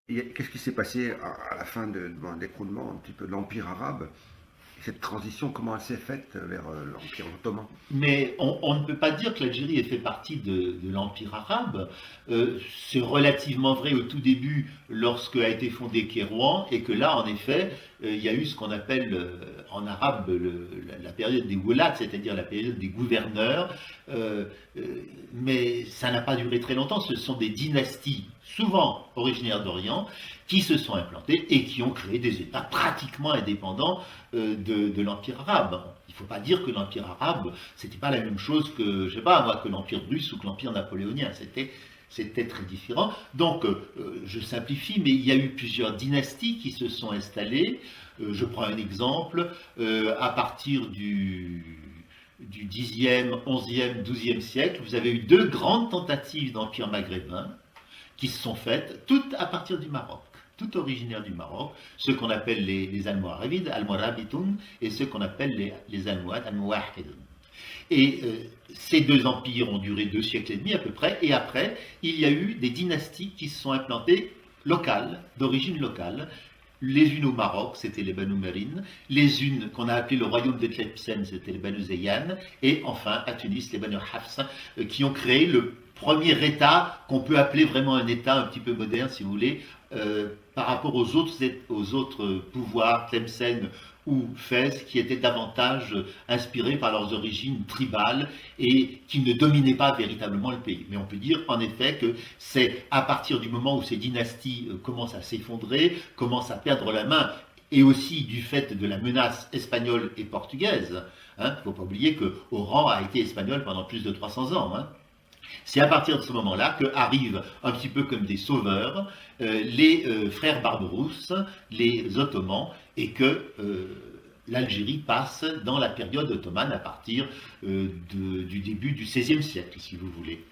Qu'est-ce qui s'est passé à la fin de l'écroulement un petit peu de l'Empire arabe? Cette transition, comment elle s'est faite vers l'Empire ottoman? Mais on ne peut pas dire que l'Algérie ait fait partie de l'Empire arabe. C'est relativement vrai au tout début lorsque a été fondé Kérouan et que là, en effet, il y a eu ce qu'on appelle en arabe la période des wulats, c'est-à-dire la période des gouverneurs. Euh, euh, mais ça n'a pas duré très longtemps. Ce sont des dynasties, souvent originaires d'Orient, qui se sont implantées et qui ont créé des États pratiquement indépendants de l'Empire arabe. Il ne faut pas dire que l'Empire arabe, c'était pas la même chose que, je sais pas moi, que l'Empire russe ou que l'Empire napoléonien. C'était très différent. Donc, je simplifie, mais il y a eu plusieurs dynasties qui se sont installées. Je prends un exemple. À partir du 10e, 11e, 12e siècle, vous avez eu deux grandes tentatives d'empire maghrébin qui se sont faites, toutes à partir du Maroc, toutes originaires du Maroc, ceux qu'on appelle les Almoravides, Almorabitoun, et ceux qu'on appelle les Almohades, Almowahidoun. Et ces deux empires ont duré 2 siècles et demi à peu près, et après, il y a eu des dynasties qui se sont implantées locales, d'origine locale. Les unes au Maroc, c'était les Banu Merin, les unes qu'on a appelées le royaume de Tlemcen, c'était les Banu Zayyan, et enfin à Tunis, les Banu Hafs, qui ont créé le premier État qu'on peut appeler vraiment un État un petit peu moderne, si vous voulez, par rapport aux autres pouvoirs, Tlemcen ou Fès, qui étaient davantage inspirés par leurs origines tribales et qui ne dominaient pas véritablement le pays. Mais on peut dire en effet que c'est à partir du moment où ces dynasties commencent à s'effondrer, commencent à perdre la main, et aussi du fait de la menace espagnole et portugaise. Il ne faut pas oublier que Oran a été espagnol pendant plus de 300 ans. C'est à partir de ce moment-là que arrivent, un petit peu comme des sauveurs, les frères Barberousse, les Ottomans, et que l'Algérie passe dans la période ottomane à partir du début du XVIe siècle, si vous voulez.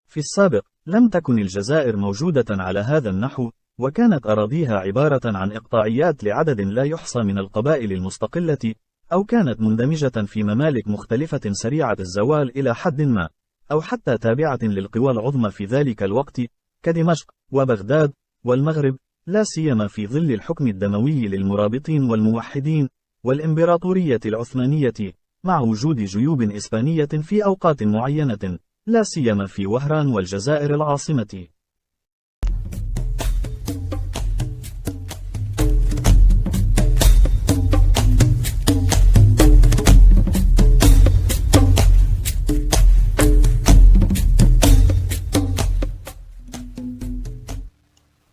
في السابق، لم تكن الجزائر موجودة على هذا النحو، وكانت أراضيها عبارة عن إقطاعيات لعدد لا يحصى من القبائل المستقلة، أو كانت مندمجة في ممالك مختلفة سريعة الزوال إلى حد ما، أو حتى تابعة للقوى العظمى في ذلك الوقت، كدمشق، وبغداد، والمغرب، لا سيما في ظل الحكم الدموي للمرابطين والموحدين، والإمبراطورية العثمانية، مع وجود جيوب إسبانية في أوقات معينة، لا سيما في وهران والجزائر العاصمة.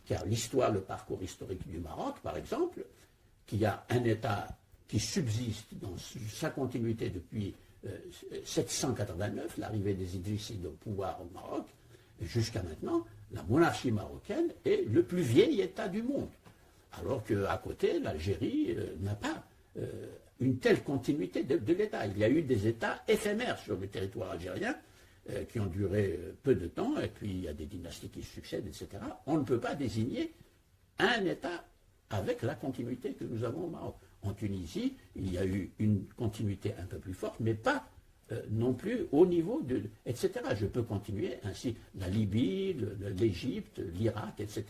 Car l'histoire, le parcours historique du Maroc, par exemple, qui a un État qui subsiste dans sa continuité depuis 789, l'arrivée des Idrissides au pouvoir au Maroc, jusqu'à maintenant, la monarchie marocaine est le plus vieil État du monde. Alors qu'à côté, l'Algérie n'a pas une telle continuité de l'État. Il y a eu des États éphémères sur le territoire algérien qui ont duré peu de temps, et puis il y a des dynasties qui succèdent, etc. On ne peut pas désigner un État avec la continuité que nous avons au Maroc. En Tunisie, il y a eu une continuité un peu plus forte, mais pas non plus au niveau de... etc. Je peux continuer ainsi. La Libye, l'Égypte, l'Irak, etc.